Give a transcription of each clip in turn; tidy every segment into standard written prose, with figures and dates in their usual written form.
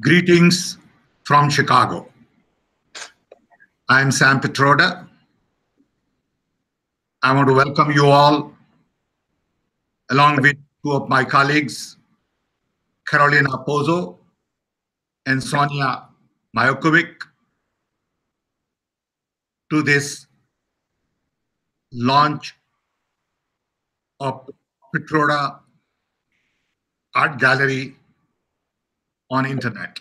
Greetings from Chicago. I'm Sam Pitroda. I want to welcome you all, along with two of my colleagues, Carolina Pozzo and Sonia Majokovic, to this launch of Pitroda Art Gallery on internet.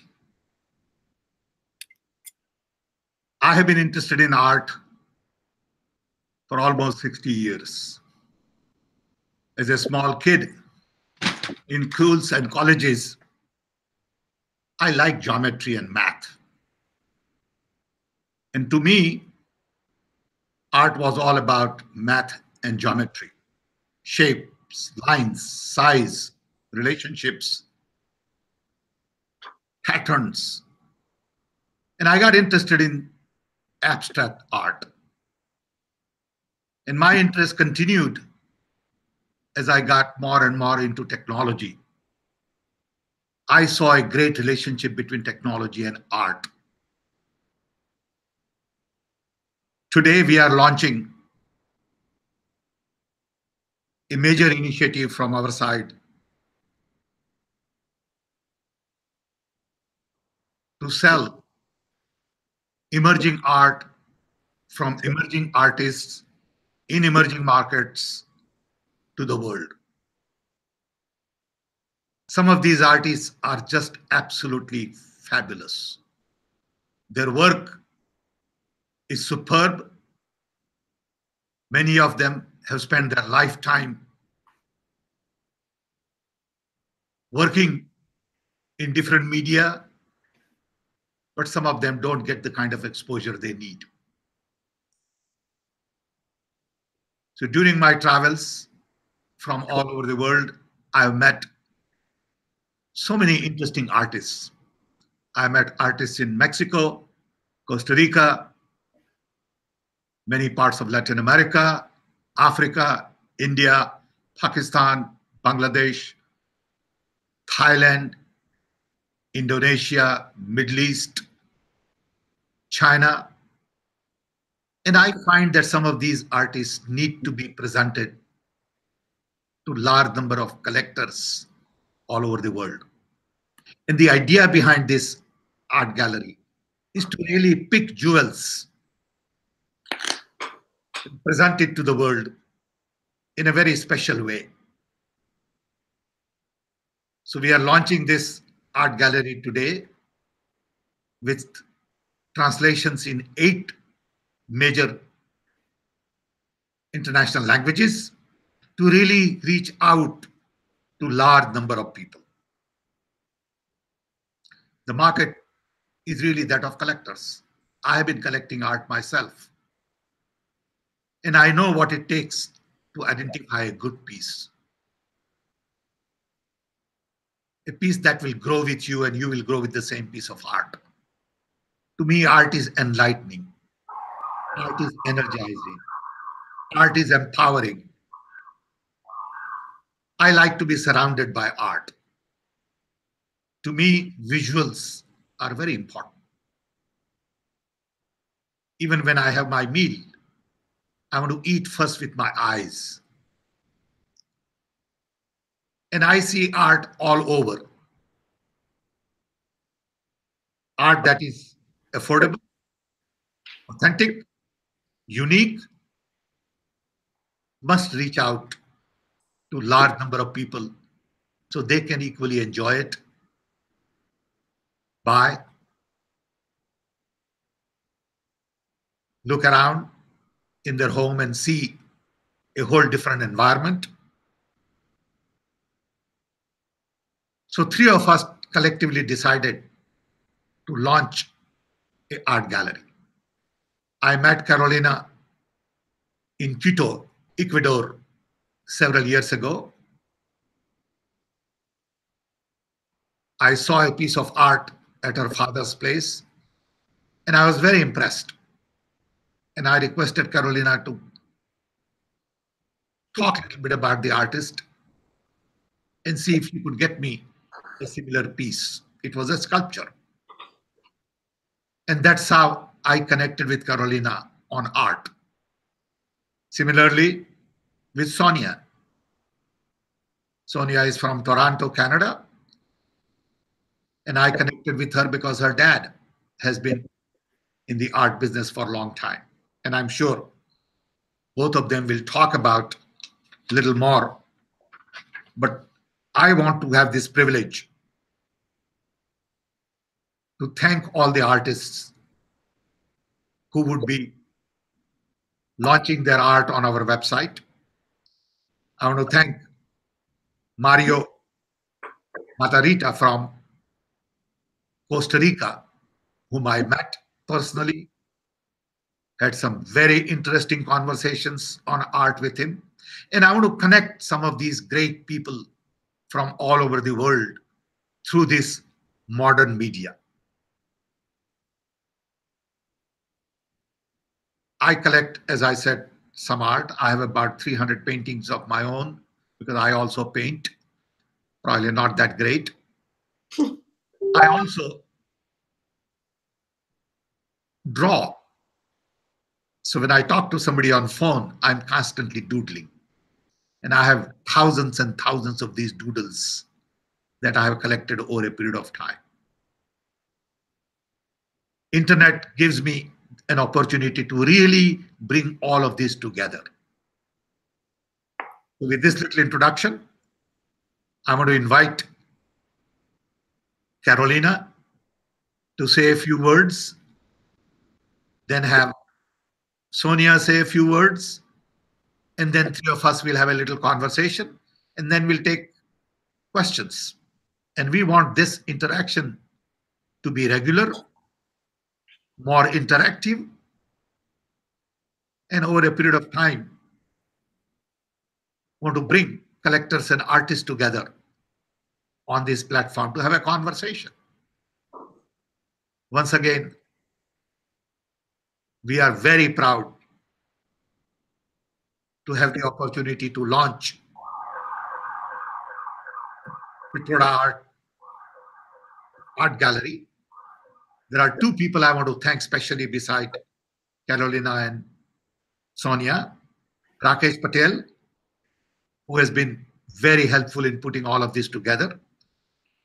I have been interested in art for almost 60 years. As a small kid in schools and colleges, I liked geometry and math. And to me, art was all about math and geometry, shapes, lines, size, relationships, patterns. And I got interested in abstract art. And my interest continued as I got more and more into technology. I saw a great relationship between technology and art. Today, we are launching a major initiative from our side to sell emerging art from emerging artists in emerging markets to the world. Some of these artists are just absolutely fabulous. Their work is superb. Many of them have spent their lifetime working in different media, but some of them don't get the kind of exposure they need. So during my travels from all over the world, I've met so many interesting artists. I met artists in Mexico, Costa Rica, many parts of Latin America, Africa, India, Pakistan, Bangladesh, Thailand, Indonesia, Middle East, China. And I find that some of these artists need to be presented to large number of collectors all over the world. And the idea behind this art gallery is to really pick jewels, present it to the world in a very special way. So we are launching this art gallery today with translations in 8 major international languages to really reach out to large number of people. The market is really that of collectors. I have been collecting art myself, and I know what it takes to identify a good piece. A piece that will grow with you and you will grow with the same piece of art. To me, art is enlightening. Art is energizing. Art is empowering. I like to be surrounded by art. To me, visuals are very important. Even when I have my meal, I want to eat first with my eyes. And I see art all over. Art that is affordable, authentic, unique, must reach out to large number of people so they can equally enjoy it, buy, look around in their home and see a whole different environment. So 3 of us collectively decided to launch an art gallery. I met Carolina in Quito, Ecuador, several years ago. I saw a piece of art at her father's place, and I was very impressed. And I requested Carolina to talk a little bit about the artist and see if she could get me a similar piece It was a sculpture. And that's how I connected with Carolina on art. Similarly, with Sonia. Sonia is from Toronto, Canada. And I connected with her because her dad has been in the art business for a long time. And I'm sure both of them will talk about a little more. But I want to have this privilege to thank all the artists who would be launching their art on our website. I want to thank Mario Matarita from Costa Rica, whom I met personally, had some very interesting conversations on art with him. And I want to connect some of these great people from all over the world through this modern media. I collect, as I said, some art. I have about 300 paintings of my own because I also paint, probably not that great. I also draw. So when I talk to somebody on phone, I'm constantly doodling. And I have thousands and thousands of these doodles that I have collected over a period of time. Internet gives me an opportunity to really bring all of this together. So with this little introduction, I'm going to invite Carolina to say a few words, then have Sonia say a few words, and then three of us will have a little conversation, and then we'll take questions. And we want this interaction to be regular, more interactive, and over a period of time, want to bring collectors and artists together on this platform to have a conversation. Once again, we are very proud to have the opportunity to launch Pitroda Art Gallery. There are two people I want to thank specially beside Carolina and Sonia. Rakesh Patel, who has been very helpful in putting all of this together,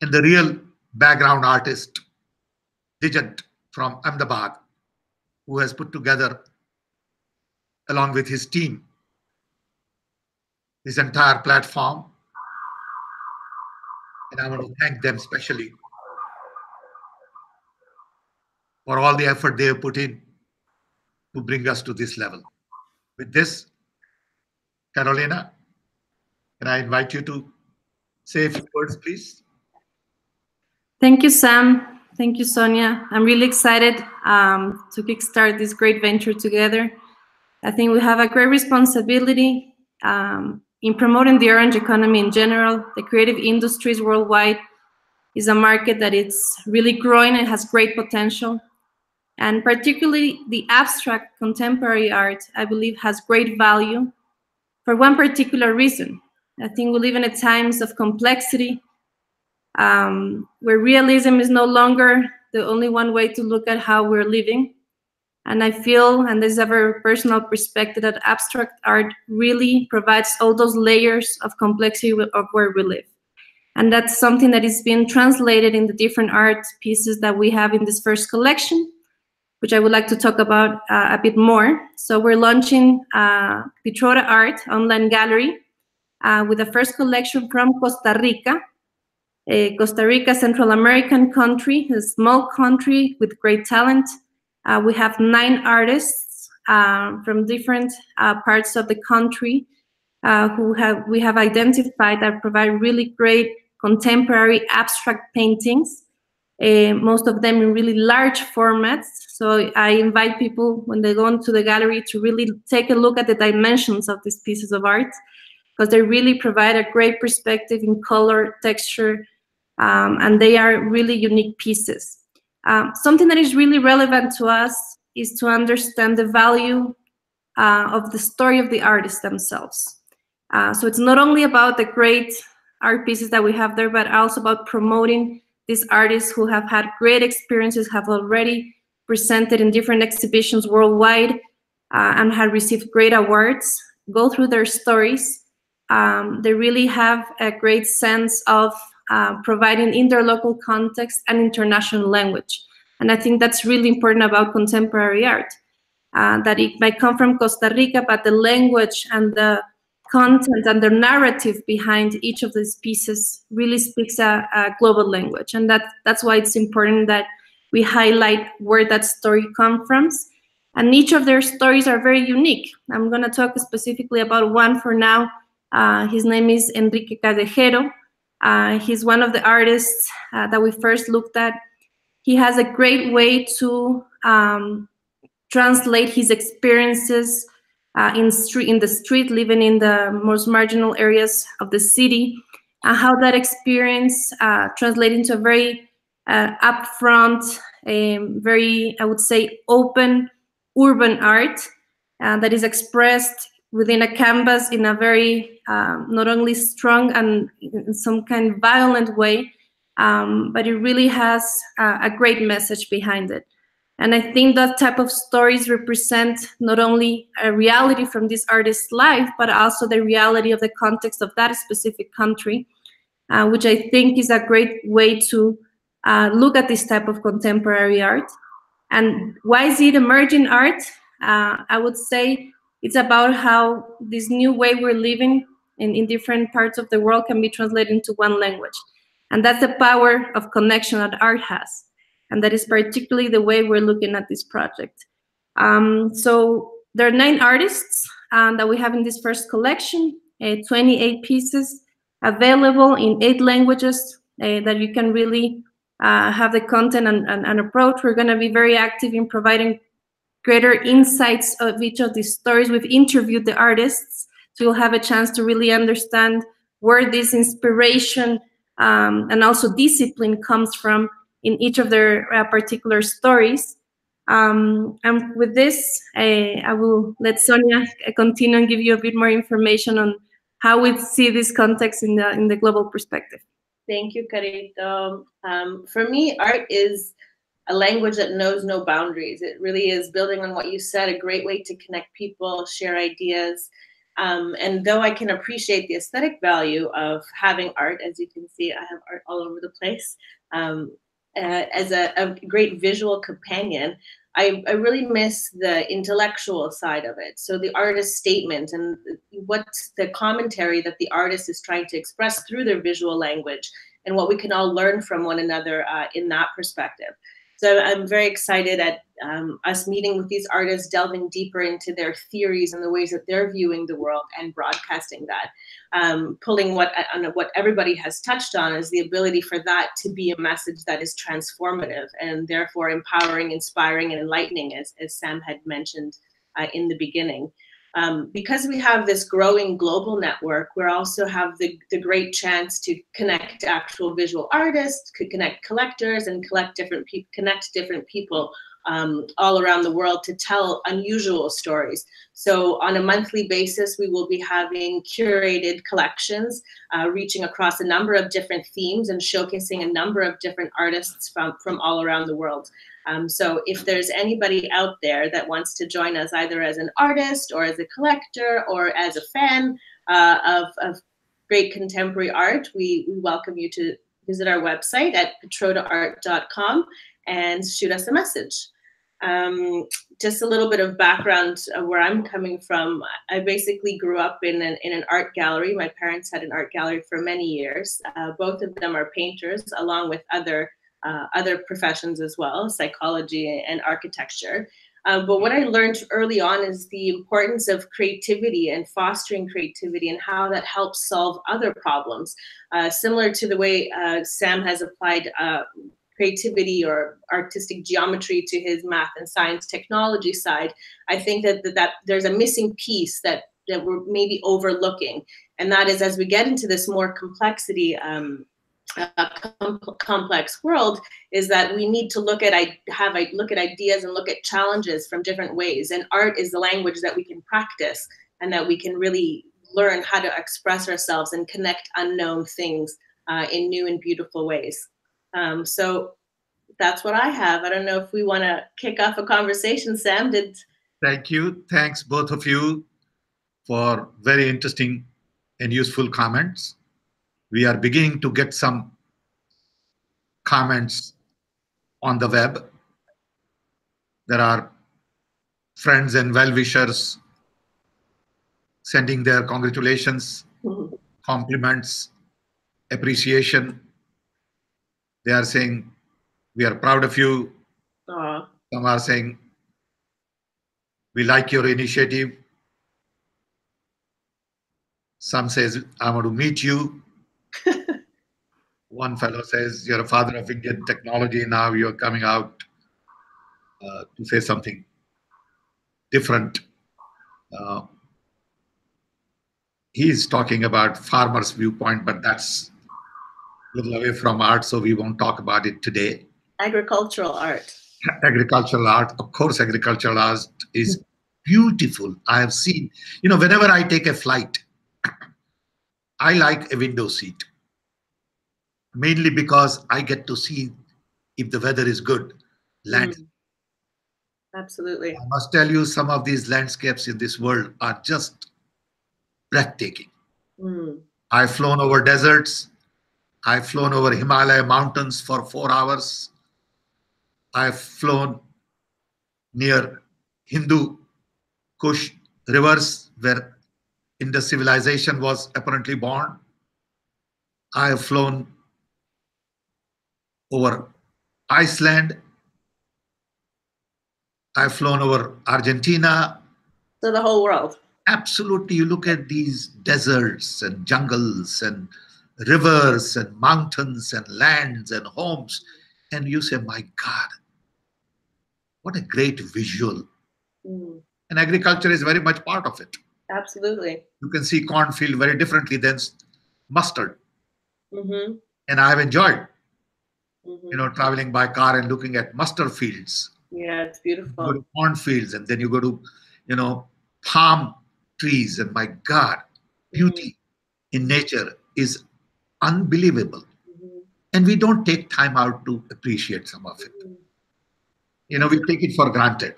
and the real background artist, Dijant from Ahmedabad, who has put together, along with his team, this entire platform. And I want to thank them specially for all the effort they have put in to bring us to this level. With this, Carolina, can I invite you to say a few words, please? Thank you, Sam. Thank you, Sonia. I'm really excited to kickstart this great venture together. I think we have a great responsibility in promoting the orange economy in general. The creative industries worldwide is a market that it's really growing and has great potential. And particularly the abstract contemporary art, I believe, has great value for one particular reason. I think we live in a times of complexity, where realism is no longer the only one way to look at how we're living. And I feel, and this is a very personal perspective, that abstract art really provides all those layers of complexity of where we live. And that's something that is being translated in the different art pieces that we have in this first collection, which I would like to talk about a bit more. So we're launching Pitroda Art online gallery with the first collection from Costa Rica. Costa Rica, Central American country, a small country with great talent. We have 9 artists from different parts of the country we have identified that provide really great contemporary abstract paintings, most of them in really large formats. So I invite people, when they go into the gallery, to really take a look at the dimensions of these pieces of art, because they really provide a great perspective in color, texture, and they are really unique pieces. Something that is really relevant to us is to understand the value of the story of the artists themselves. So it's not only about the great art pieces that we have there, but also about promoting these artists who have had great experiences, have already presented in different exhibitions worldwide, and have received great awards, go through their stories. They really have a great sense of providing in their local context and international language. And I think that's really important about contemporary art, that it might come from Costa Rica, but the language and the content and the narrative behind each of these pieces really speaks a global language. And that's why it's important that we highlight where that story comes from. And each of their stories are very unique. I'm going to talk specifically about one for now. His name is Enrique Cadejero. He's one of the artists that we first looked at. He has a great way to translate his experiences in the street, living in the most marginal areas of the city, and how that experience translates into a very upfront, very, I would say, open urban art that is expressed within a canvas in a very not only strong and in some kind of violent way, but it really has a great message behind it. And I think that type of stories represent not only a reality from this artist's life, but also the reality of the context of that specific country, which I think is a great way to look at this type of contemporary art. And why is it emerging art? I would say it's about how this new way we're living in different parts of the world can be translated into one language. And that's the power of connection that art has. And that is particularly the way we're looking at this project. So there are 9 artists that we have in this first collection, 28 pieces available in 8 languages that you can really have the content and approach. We're going to be very active in providing greater insights of each of these stories. We've interviewed the artists, so you'll have a chance to really understand where this inspiration and also discipline comes from in each of their particular stories. And with this, I will let Sonia continue and give you a bit more information on how we see this context in the global perspective. Thank you, Carito. For me, art is a language that knows no boundaries. It really is, building on what you said, a great way to connect people, share ideas. And though I can appreciate the aesthetic value of having art, as you can see, I have art all over the place, as a great visual companion, I really miss the intellectual side of it. So the artist's statement and what's the commentary that the artist is trying to express through their visual language, and what we can all learn from one another in that perspective. So I'm very excited at us meeting with these artists, delving deeper into their theories and the ways that they're viewing the world and broadcasting that. Pulling what everybody has touched on is the ability for that to be a message that is transformative and therefore empowering, inspiring, and enlightening, as Sam had mentioned in the beginning. Because we have this growing global network, we also have the great chance to connect actual visual artists, could connect collectors, and connect different people all around the world to tell unusual stories. So on a monthly basis, we will be having curated collections reaching across a number of different themes and showcasing a number of different artists from all around the world. So if there's anybody out there that wants to join us either as an artist or as a collector or as a fan of great contemporary art, we welcome you to visit our website at pitrodaart.com and shoot us a message. Just a little bit of background of where I'm coming from. I basically grew up in an art gallery. My parents had an art gallery for many years. Both of them are painters, along with other professions as well, psychology and architecture. But what I learned early on is the importance of creativity and fostering creativity and how that helps solve other problems. Similar to the way Sam has applied creativity or artistic geometry to his math and science technology side, I think that there's a missing piece that we're maybe overlooking. And that is, as we get into this more complexity, complex world, is that we need to look at ideas and look at challenges from different ways. And art is the language that we can practice and that we can really learn how to express ourselves and connect unknown things in new and beautiful ways. So that's what I have. I don't know if we want to kick off a conversation. Sam, Thank you. Thanks, both of you, for very interesting and useful comments. We are beginning to get some comments on the web. There are friends and well-wishers sending their congratulations, compliments, appreciation. They are saying, we are proud of you. Some are saying, we like your initiative. Some says, I want to meet you. One fellow says, you're a father of Indian technology. Now you're coming out to say something different. He's talking about farmers' viewpoint, but that's a little away from art, so we won't talk about it today. agricultural art. Agricultural art, of course, agricultural art is beautiful. I have seen, whenever I take a flight, I like a window seat, mainly because I get to see if the weather is good. Land. Absolutely. I must tell you, some of these landscapes in this world are just breathtaking. I've flown over deserts. I've flown over Himalaya mountains for 4 hours. I've flown near Hindu Kush rivers where Indus civilization was apparently born. I have flown over Iceland. I've flown over Argentina. So the whole world. Absolutely. You look at these deserts and jungles and rivers and mountains and lands and homes, and you say, my God, what a great visual. And agriculture is very much part of it. Absolutely. You can see cornfield very differently than mustard. And I have enjoyed, traveling by car and looking at mustard fields. Yeah, it's beautiful. You go to cornfields, and then you go to, palm trees, and my God, beauty in nature is unbelievable. And we don't take time out to appreciate some of it. We take it for granted.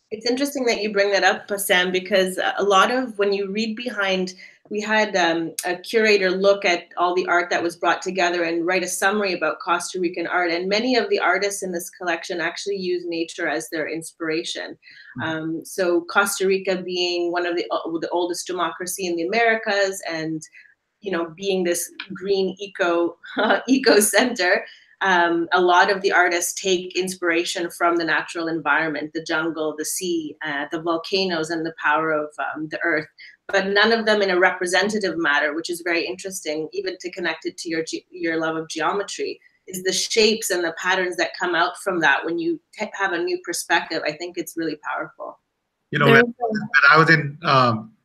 It's interesting that you bring that up, Sam, because a lot of when you read behind, we had a curator look at all the art that was brought together and write a summary about Costa Rican art. And many of the artists in this collection actually use nature as their inspiration. So Costa Rica being one of the oldest democracy in the Americas, and being this green eco center. A lot of the artists take inspiration from the natural environment, the jungle, the sea, the volcanoes, and the power of the earth, but none of them in a representative manner, which is very interesting, even to connect it to your love of geometry, is the shapes and the patterns that come out from that. When you have a new perspective, I think it's really powerful. When I was in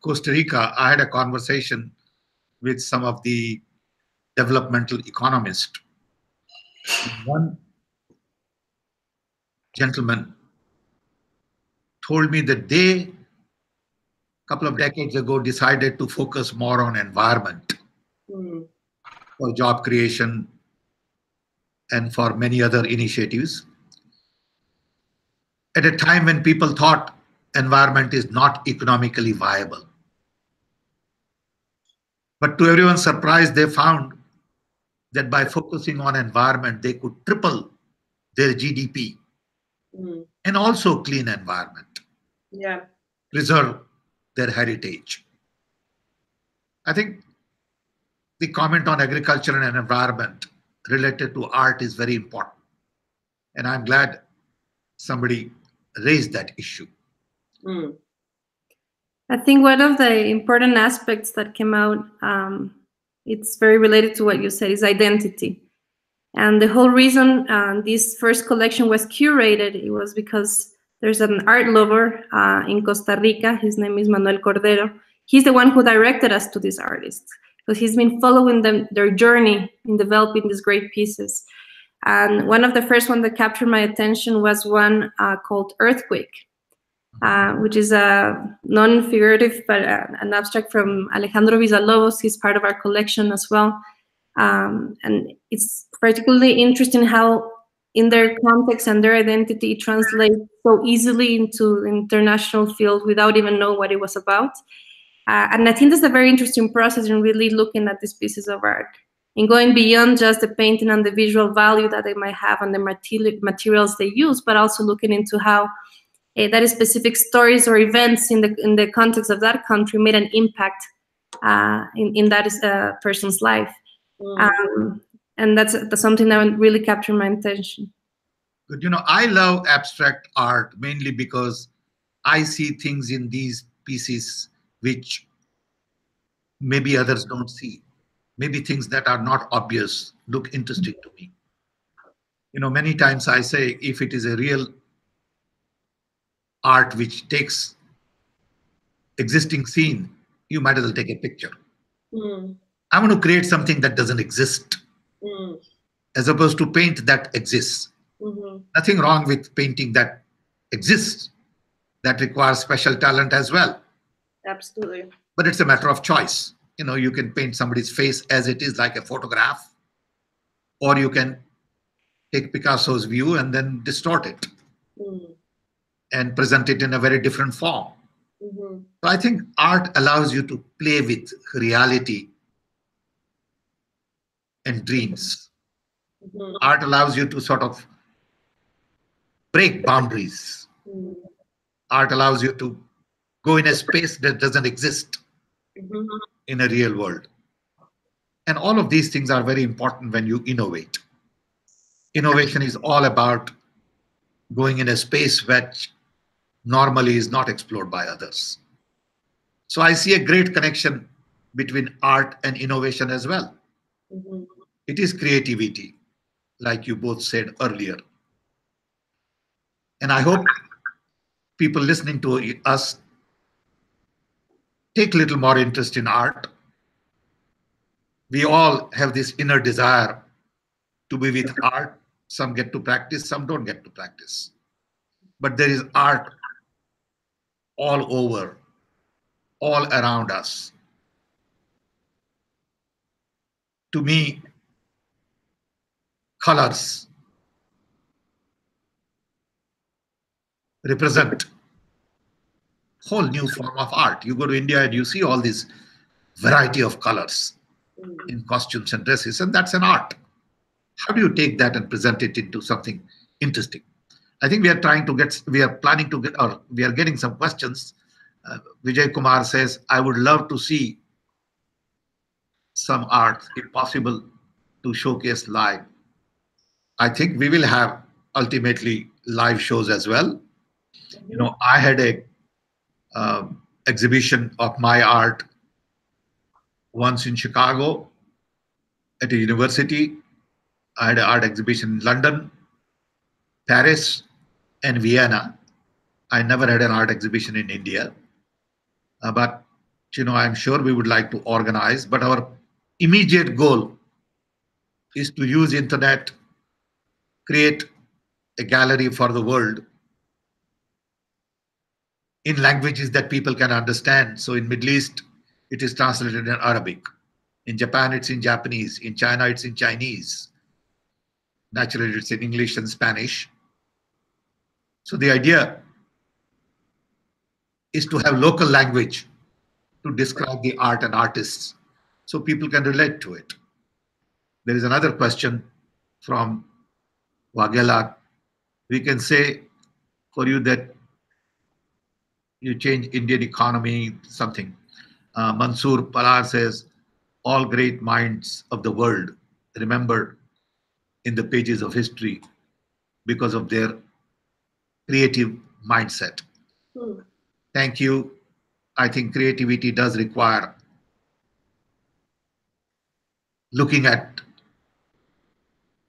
Costa Rica, I had a conversation with some of the developmental economists. One gentleman told me that they, a couple of decades ago, decided to focus more on environment for job creation and for many other initiatives. At a time when people thought environment is not economically viable. But to everyone's surprise, they found that by focusing on environment, they could triple their GDP and also clean environment, preserve their heritage. I think the comment on agriculture and environment related to art is very important. And I'm glad somebody raised that issue. I think one of the important aspects that came out, it's very related to what you said, is identity. And the whole reason this first collection was curated, it was because there's an art lover in Costa Rica. His name is Manuel Cordero. He's the one who directed us to these artists, because he's been following their journey in developing these great pieces. And one of the first ones that captured my attention was one called Earthquake, which is a non-figurative, but an abstract from Alejandro Villalobos. He's part of our collection as well. And it's particularly interesting how in their context and their identity translates so easily into the international field without even knowing what it was about. And I think that's a very interesting process in really looking at these pieces of art and going beyond just the painting and the visual value that they might have and the materials they use, but also looking into how that specific stories or events in the context of that country made an impact in that person's life. And that's something that really captured my attention. Good. I love abstract art mainly because I see things in these pieces which maybe others don't see. Maybe things that are not obvious look interesting to me. Many times I say, if it is a real art which takes existing scene, you might as well take a picture. I want to create something that doesn't exist, as opposed to paint that exists. Nothing wrong with painting that exists. That requires special talent as well. Absolutely. But it's a matter of choice. You can paint somebody's face as it is, like a photograph, or you can take Picasso's view and then distort it and present it in a very different form. So I think art allows you to play with reality and dreams. Art allows you to sort of break boundaries. Art allows you to go in a space that doesn't exist in a real world. And all of these things are very important when you innovate. Innovation is all about going in a space which normally is not explored by others. So I see a great connection between art and innovation as well. It is creativity, like you both said earlier. And I hope people listening to us take a little more interest in art. We all have this inner desire to be with art. Some get to practice, some don't get to practice. But there is art all over, all around us. To me, colors represent a whole new form of art. You go to India and you see all this variety of colors in costumes and dresses, and that's an art. How do you take that and present it into something interesting? I think we are getting some questions. Vijay Kumar says, I would love to see some art, if possible, to showcase live. I think we will have ultimately live shows as well. I had a exhibition of my art once in Chicago at a university. I had an art exhibition in London, Paris, and Vienna. I never had an art exhibition in India. But I'm sure we would like to organize. But our immediate goal is to use internet, create a gallery for the world in languages that people can understand. So in Middle East, it is translated in Arabic. In Japan, it's in Japanese. In China, it's in Chinese. Naturally, it's in English and Spanish. So the idea is to have local language to describe the art and artists so people can relate to it. There is another question from Wagela. We can say for you that you change Indian economy, something. Mansoor Palar says, all great minds of the world remembered in the pages of history because of their creative mindset. Thank you. I think creativity does require looking at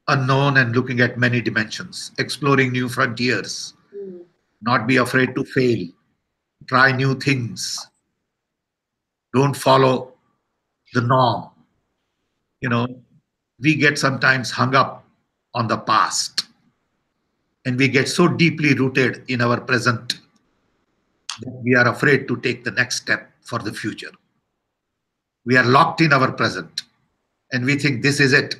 unknown and looking at many dimensions, exploring new frontiers, not be afraid to fail, try new things, don't follow the norm. We get sometimes hung up on the past and we get so deeply rooted in our present that we are afraid to take the next step for the future. We are locked in our present. And we think this is it.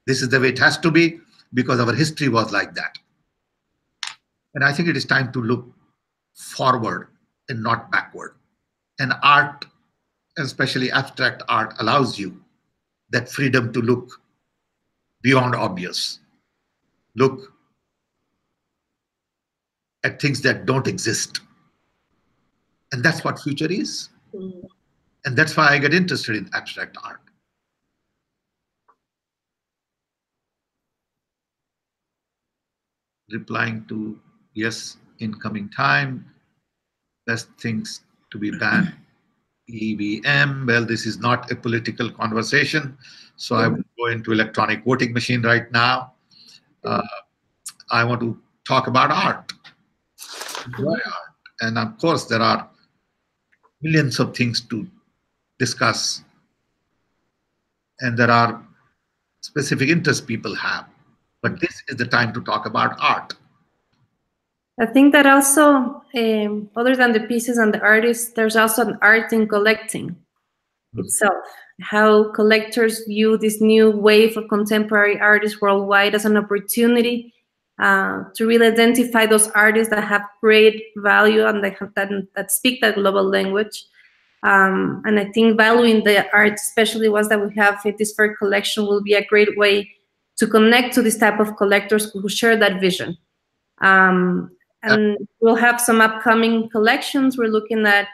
This is the way it has to be because our history was like that. And I think it is time to look forward and not backward. And art, especially abstract art, allows you that freedom to look beyond obvious, look at things that don't exist. And that's what future is. And that's why I get interested in abstract art. Replying to yes, incoming time, best things to be banned. EVM, well, this is not a political conversation, so I will go into electronic voting machine right now. I want to talk about art. Enjoy art. And of course, there are millions of things to discuss, and there are specific interests people have. But this is the time to talk about art. I think that also, other than the pieces and the artists, there's also an art in collecting itself. How collectors view this new wave of contemporary artists worldwide as an opportunity to really identify those artists that have great value and that speak that global language. And I think valuing the art, especially ones that we have in this first collection, will be a great way to connect to this type of collectors who share that vision. And we'll have some upcoming collections. We're looking at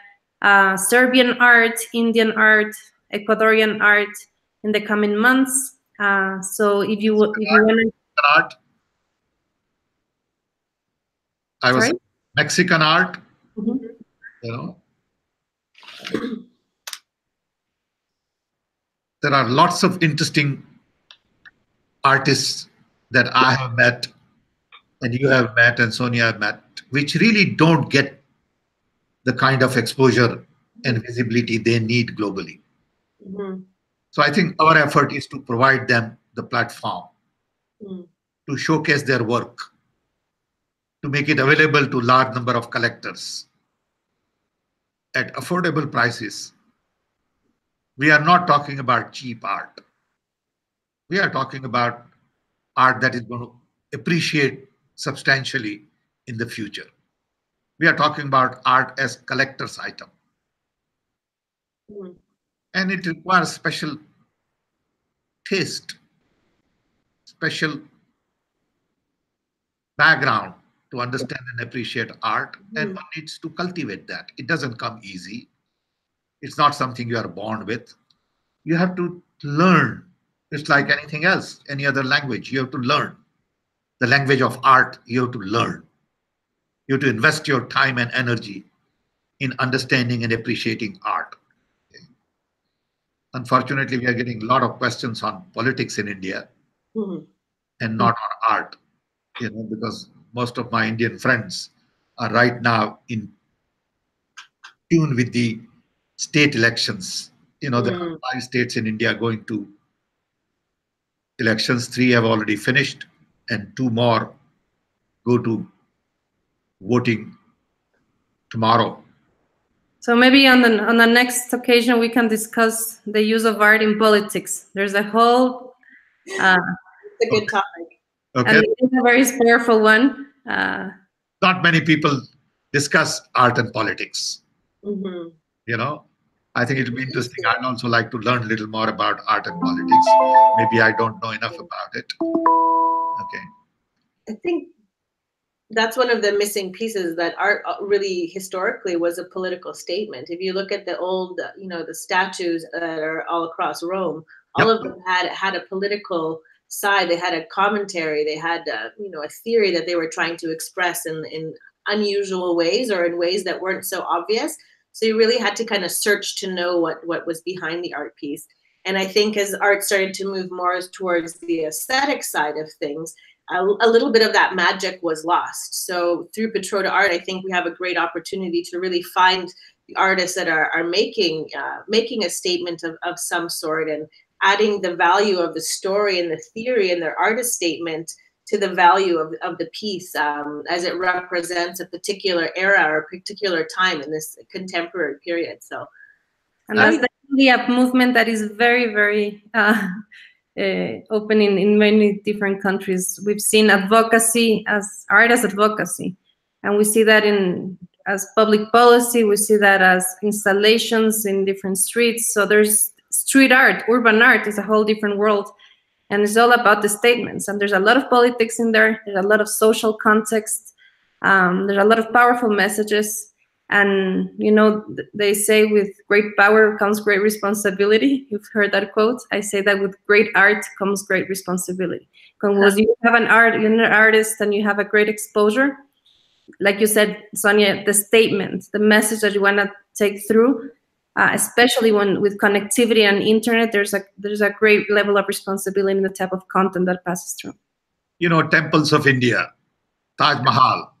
Serbian art, Indian art, Ecuadorian art in the coming months. So if you want art, I was Mexican art, you know. There are lots of interesting artists that I have met, and you have met, and Sonia have met, which really don't get the kind of exposure and visibility they need globally. So I think our effort is to provide them the platform to showcase their work, to make it available to large number of collectors at affordable prices. We are not talking about cheap art. We are talking about art that is going to appreciate substantially in the future. We are talking about art as collector's item. And it requires special taste, special background to understand and appreciate art, and one needs to cultivate that. It doesn't come easy. It's not something you are born with. You have to learn. It's like anything else, any other language. You have to learn. The language of art, you have to learn. You have to invest your time and energy in understanding and appreciating art. Unfortunately, we are getting a lot of questions on politics in India and not on art, because most of my Indian friends are right now in tune with the state elections. There are 5 states in India going to elections. 3 have already finished, and 2 more go to voting tomorrow. So maybe on the next occasion we can discuss the use of art in politics. There's a whole it's a good topic. Okay. And it's a very powerful one. Not many people discuss art and politics. I think it'll be interesting. I'd also like to learn a little more about art and politics. Maybe I don't know enough about it. Okay. I think that's one of the missing pieces, that art really historically was a political statement. If you look at the old, the statues that are all across Rome, all of them had a political side. They had a commentary. They had, a theory that they were trying to express in unusual ways, or in ways that weren't so obvious. So you really had to kind of search to know what was behind the art piece. And I think as art started to move more towards the aesthetic side of things, a little bit of that magic was lost. So through Pitroda art, I think we have a great opportunity to really find the artists that are making a statement of some sort, and adding the value of the story and the theory in their artist statement to the value of the piece, as it represents a particular era or a particular time in this contemporary period. So, and that's actually a movement that is very, very open in many different countries. We've seen advocacy as art as advocacy, and we see that in as public policy. We see that as installations in different streets. So there's street art, urban art is a whole different world, and it's all about the statements. And there's a lot of politics in there. There's a lot of social context. There's a lot of powerful messages. And, you know, they say with great power comes great responsibility. You've heard that quote. I say that with great art comes great responsibility. Because you have you're an artist and you have a great exposure. Like you said, Sonia, the statement, the message that you want to take through, especially when with connectivity and internet, there's a great level of responsibility in the type of content that passes through. You know, temples of India, Taj Mahal,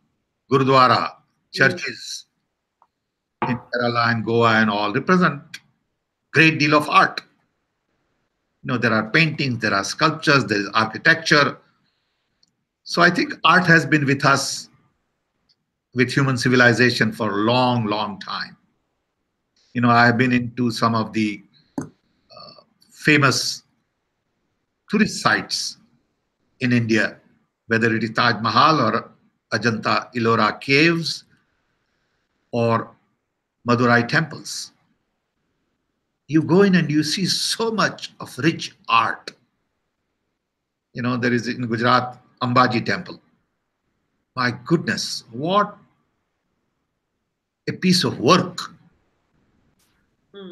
Gurudwara, churches in Kerala and Goa and all represent great deal of art. You know, there are paintings, there are sculptures, there is architecture. So I think art has been with us, with human civilization for a long, long time. You know, I have been into some of the famous tourist sites in India, whether it is Taj Mahal or Ajanta Ellora caves or Madurai temples. You go in and you see so much of rich art. You know, there is in Gujarat, Ambaji temple. My goodness, what a piece of work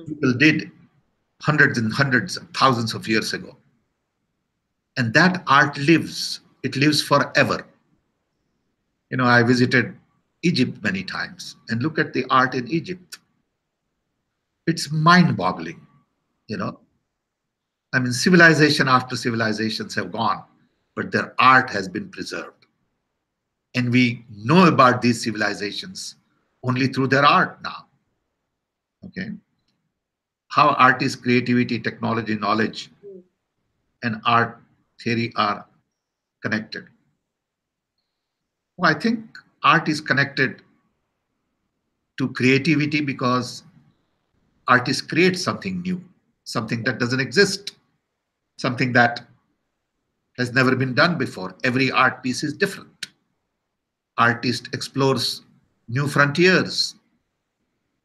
people did hundreds and hundreds of thousands of years ago. And that art lives. It lives forever. You know, I visited Egypt many times and look at the art in Egypt. It's mind-boggling, you know. I mean, civilization after civilizations have gone, but their art has been preserved. And we know about these civilizations only through their art now. Okay. How artists, creativity, technology, knowledge, and art theory are connected. Well, I think art is connected to creativity because artists create something new, something that doesn't exist, something that has never been done before. Every art piece is different. Artist explores new frontiers,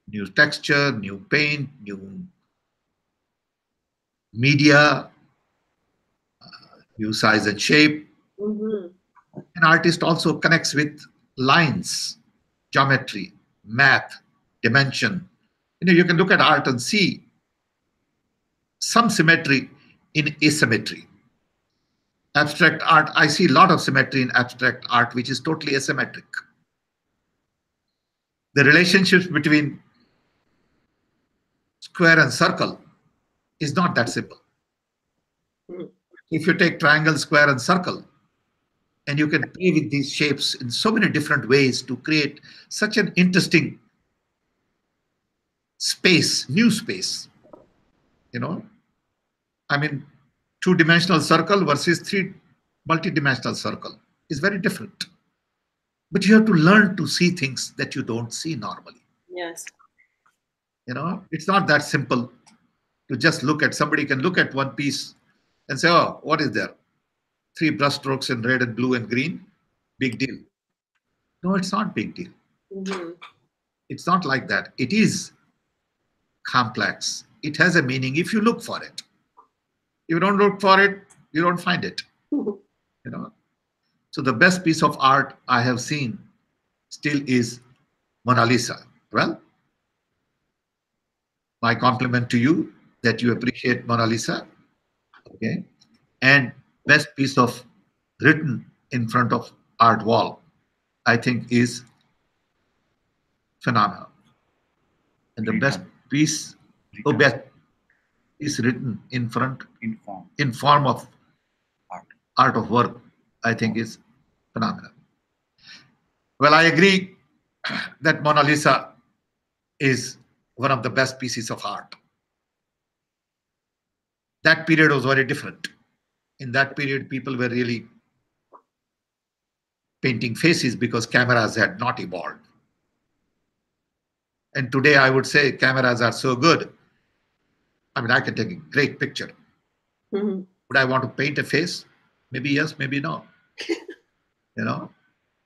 new texture, new paint, new media, new size and shape. An artist also connects with lines, geometry, math, dimension. You know, you can look at art and see some symmetry in asymmetry. Abstract art, I see a lot of symmetry in abstract art, which is totally asymmetric. The relationships between square and circle is not that simple. If you take triangle, square, and circle, and you can play with these shapes in so many different ways to create such an interesting space, new space, you know. I mean, two-dimensional circle versus three multi-dimensional circle is very different. But you have to learn to see things that you don't see normally. Yes. You know, it's not that simple to just look at, somebody can look at one piece and say, oh, what is there? 3 brush strokes in red and blue and green, big deal. No, it's not big deal. It's not like that. It is complex. It has a meaning if you look for it. If you don't look for it, you don't find it. You know. So the best piece of art I have seen still is Mona Lisa. Well, my compliment to you that you appreciate Mona Lisa. Okay. And best piece of written in front of art wall, I think, is phenomenal. And the best piece, best is written in front, in form of art of work, I think is phenomenal. Well, I agree that Mona Lisa is one of the best pieces of art. That period was very different. In that period, people were really painting faces because cameras had not evolved. And today, I would say cameras are so good I mean, I can take a great picture. Would I want to paint a face? Maybe yes, maybe no.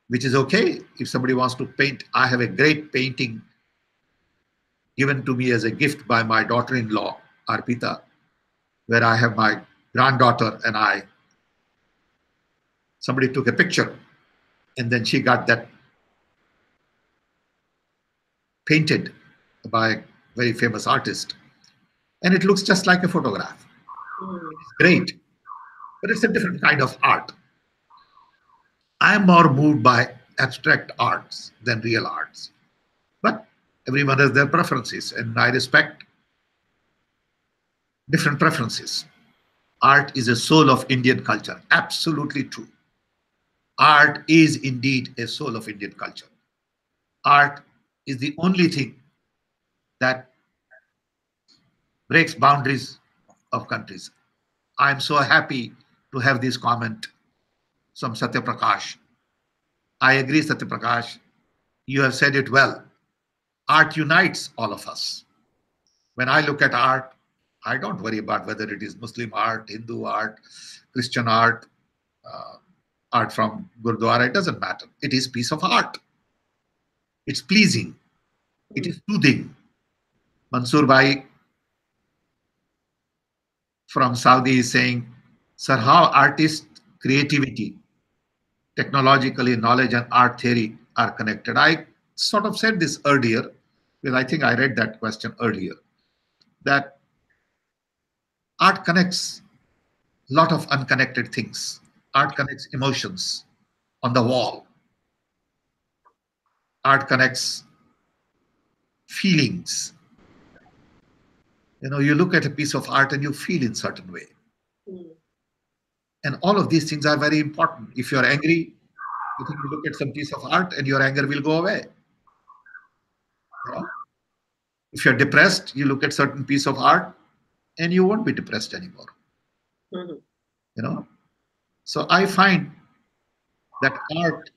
Which is okay if somebody wants to paint. I have a great painting given to me as a gift by my daughter-in-law, Arpita, where I have my granddaughter and I. Somebody took a picture and then she got that painted by a very famous artist. And it looks just like a photograph. It's great, but it's a different kind of art. I am more moved by abstract arts than real arts. But everyone has their preferences, and I respect different preferences. Art is a soul of Indian culture. Absolutely true. Art is indeed a soul of Indian culture. Art is the only thing that breaks boundaries of countries. I'm so happy to have this comment from Satya Prakash. I agree, Satya Prakash. You have said it well. Art unites all of us. When I look at art, I don't worry about whether it is Muslim art, Hindu art, Christian art, art from Gurdwara. It doesn't matter. It is piece of art. It's pleasing. It is soothing. Mansoor Bhai from Saudi is saying, sir, how artist creativity, technologically knowledge and art theory are connected? I sort of said this earlier, because I think I read that question earlier, that art connects a lot of unconnected things. Art connects emotions on the wall. Art connects feelings. You look at a piece of art and you feel in a certain way. And all of these things are very important. If you're angry, you think you look at some piece of art and your anger will go away. If you're depressed, you look at certain piece of art and you won't be depressed anymore. So I find that art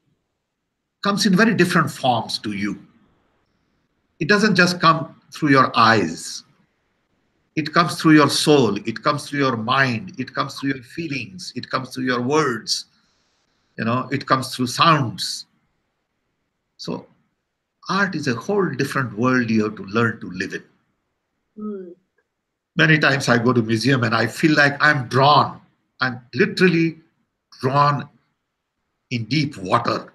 comes in very different forms to you. It doesn't just come through your eyes. It comes through your soul. It comes through your mind. It comes through your feelings. It comes through your words. It comes through sounds. So art is a whole different world you have to learn to live in. Many times I go to museum and I feel like I'm drawn. I'm literally drawn in deep water.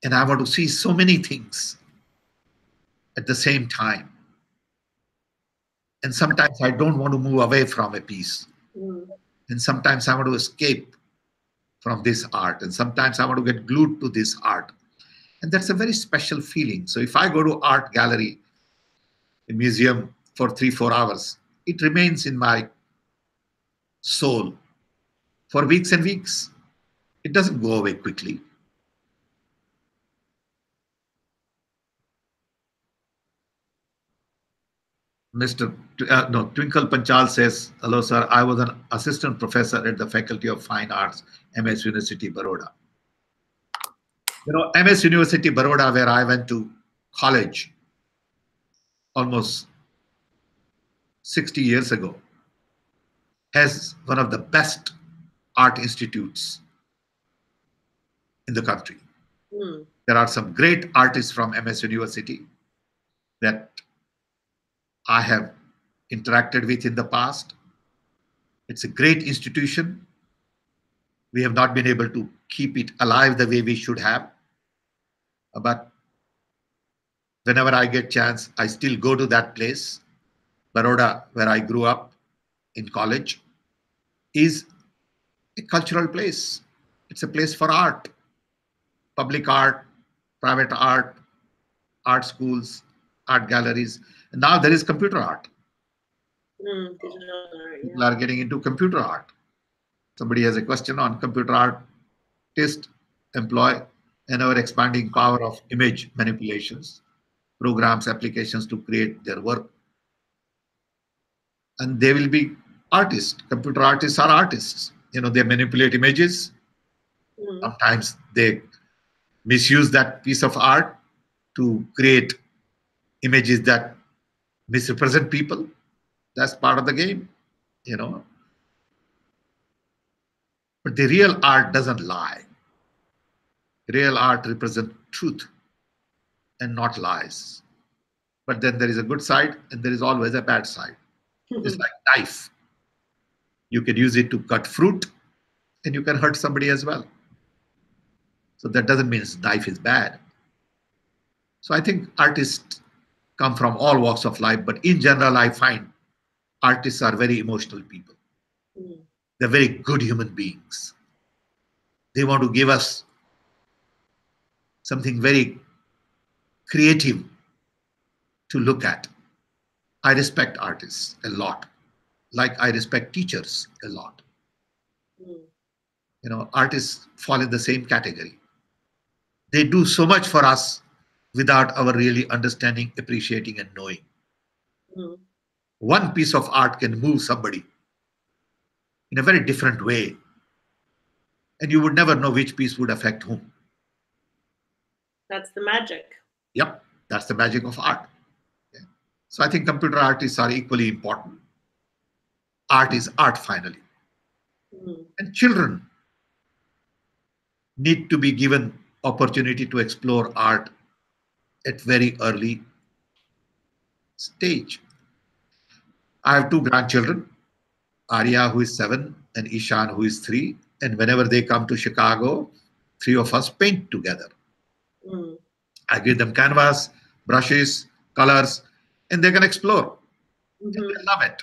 And I want to see so many things at the same time. And sometimes I don't want to move away from a piece. And sometimes I want to escape from this art. And sometimes I want to get glued to this art. And that's a very special feeling. So if I go to art gallery, a museum for 3-4 hours, it remains in my soul for weeks and weeks. It doesn't go away quickly. Twinkle Panchal says, hello, sir. I was an assistant professor at the Faculty of Fine Arts, MS University, Baroda. MS University, Baroda, where I went to college almost 60 years ago, has one of the best art institutes in the country. There are some great artists from MS University that I have interacted with in the past. It's a great institution. We have not been able to keep it alive the way we should have. But whenever I get chance, I still go to that place. Baroda, where I grew up in college, is a cultural place. It's a place for art, public art, private art, art schools, art galleries. And now there is computer art. People are getting into computer art. Somebody has a question on computer art, test, employ, and our expanding power of image manipulations, programs, applications to create their work. And they will be artists. Computer artists are artists. They manipulate images. Sometimes they misuse that piece of art to create images that misrepresent people. That's part of the game, you know. But the real art doesn't lie. Real art represents truth and not lies. But then there is a good side and there is always a bad side. It's like knife. You can use it to cut fruit and you can hurt somebody as well. So that doesn't mean knife is bad. So I think artists come from all walks of life, but in general, I find artists are very emotional people. They're very good human beings. They want to give us something very creative to look at. I respect artists a lot, like I respect teachers a lot. You know, artists fall in the same category. They do so much for us without our really understanding, appreciating, and knowing. One piece of art can move somebody in a very different way, and you would never know which piece would affect whom. That's the magic. Yep, that's the magic of art. Yeah. So I think computer artists are equally important. Art is art finally. And children need to be given opportunity to explore art at very early stage. I have 2 grandchildren, Arya, who is 7, and Ishan, who is 3. And whenever they come to Chicago, 3 of us paint together. I give them canvas, brushes, colors, and they can explore. And they love it.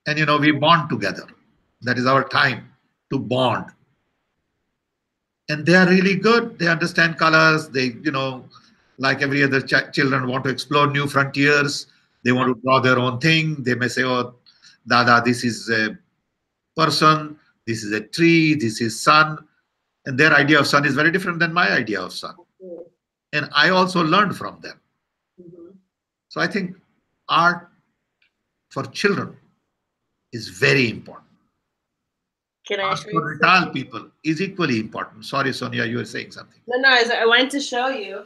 And, you know, we bond together. That is our time to bond. And they are really good. They understand colors. They, you know, like every other children want to explore new frontiers. They want to draw their own thing. They may say, oh, Dada, this is a person. This is a tree. This is sun. And their idea of sun is very different than my idea of sun. And I also learned from them. So I think art for children is very important. Can I show you? For retired people is equally important. Sorry, Sonia, you were saying something. No, I wanted to show you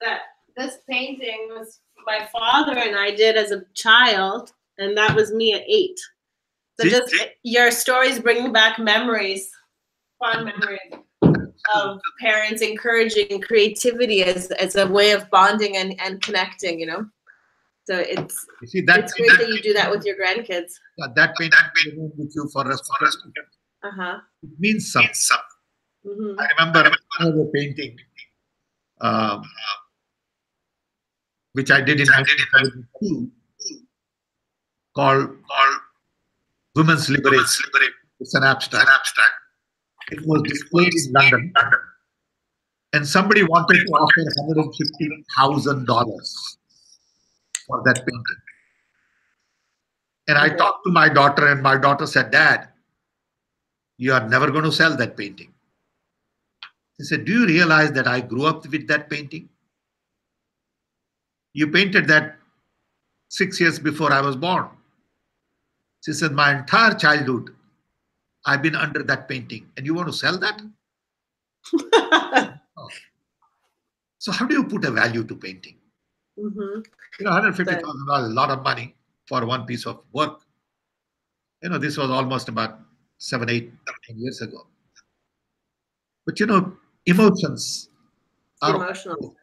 that this painting was my father and I did as a child, and that was me at 8. So just your stories bringing back memories, fond memories of parents encouraging creativity as a way of bonding and connecting, you know. So it's great that you do that with your grandkids. That painting will with you for us. It means something. I remember another painting, which I did in 1972, called Women's Liberation. It's an abstract. It was displayed in London, and somebody wanted to offer $150,000 for that painting. And I talked to my daughter, and my daughter said, Dad, you are never going to sell that painting. He said, do you realize that I grew up with that painting? You painted that 6 years before I was born. She said, my entire childhood, I've been under that painting, and you want to sell that? Oh. So how do you put a value to painting? You know, $150,000 is a lot of money for one piece of work. You know, this was almost about 7, 8, 10 years ago. But you know, emotions are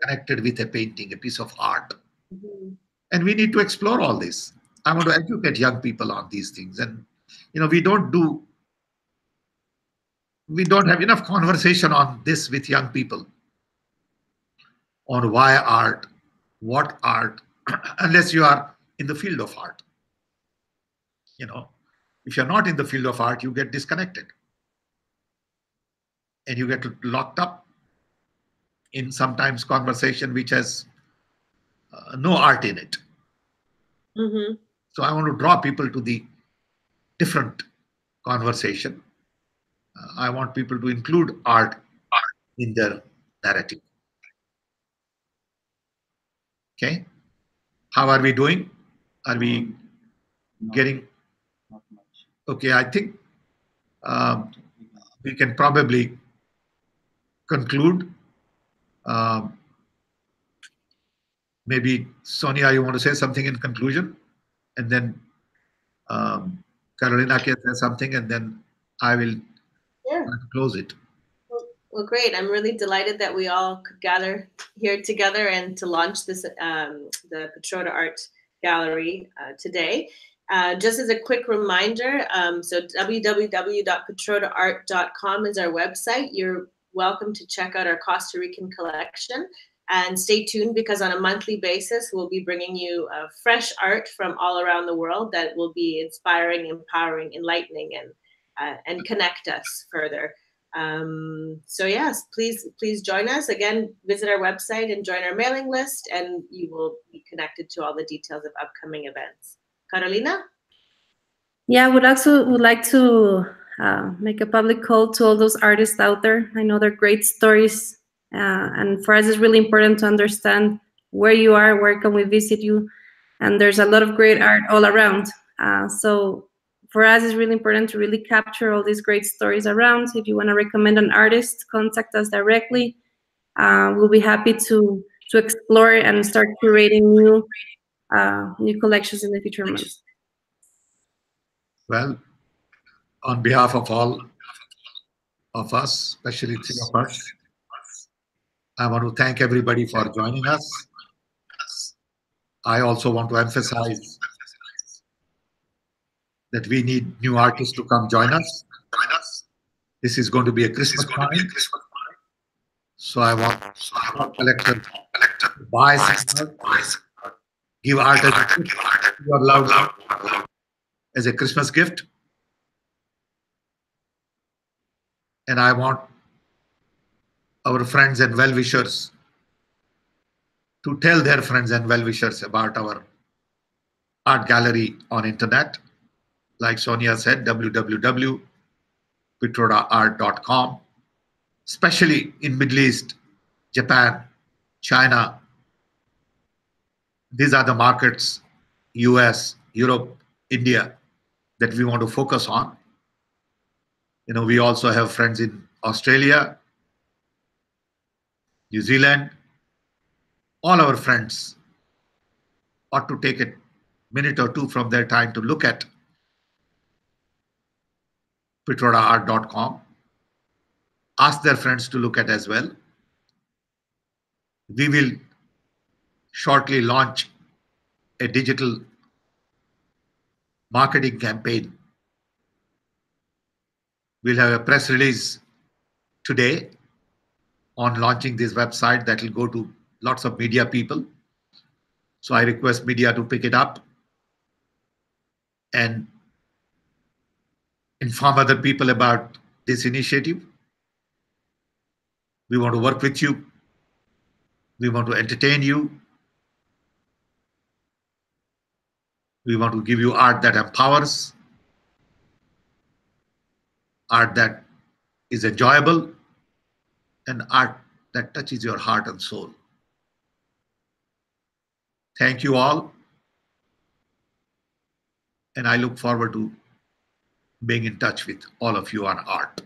connected with a painting, a piece of art. And we need to explore all this. I want to educate young people on these things. And, you know, we don't have enough conversation on this with young people, on why art, what art, unless you are in the field of art. You know, if you're not in the field of art, you get disconnected. And you get locked up in sometimes conversation which has no art in it. So I want to draw people to the different conversation. I want people to include art in their narrative. Okay? How are we doing? Are we getting... Okay, I think we can probably conclude. Maybe Sonia, you want to say something in conclusion, and then Carolina can say something, and then I will close it. Well, great. I'm really delighted that we all could gather here together and to launch this, the Pitroda Art Gallery today. Just as a quick reminder, so www.pitrodaart.com is our website. You're welcome to check out our Costa Rican collection. And stay tuned, because on a monthly basis, we'll be bringing you fresh art from all around the world that will be inspiring, empowering, enlightening, and connect us further. So yes, please join us. Again, visit our website and join our mailing list, and you will be connected to all the details of upcoming events. Carolina? Yeah, would like to make a public call to all those artists out there. I know they're great stories, and for us it's really important to understand where you are, where can we visit you, and there's a lot of great art all around. So for us it's really important to really capture all these great stories around. If you want to recommend an artist, contact us directly. We'll be happy to explore and start curating new collections in the future months. Well, on behalf of all of us, especially three of us, I want to thank everybody for joining us. I also want to emphasize that we need new artists to come join us. This is going to be a Christmas time. So I want collectors to buy some art, give art as a gift to your loved one, as a Christmas gift. And I want our friends and well-wishers to tell their friends and well-wishers about our art gallery on internet. Like Sonia said, www.pitrodaart.com, especially in Middle East, Japan, China. These are the markets, US, Europe, India, that we want to focus on. You know, we also have friends in Australia, New Zealand. All our friends ought to take a minute or two from their time to look at pitrodaart.com. Ask their friends to look at as well. We will shortly launch a digital marketing campaign. We'll have a press release today on launching this website that will go to lots of media people. So I request media to pick it up and inform other people about this initiative. We want to work with you. We want to entertain you. We want to give you art that empowers, art that is enjoyable, and art that touches your heart and soul. Thank you all. And I look forward to being in touch with all of you on art.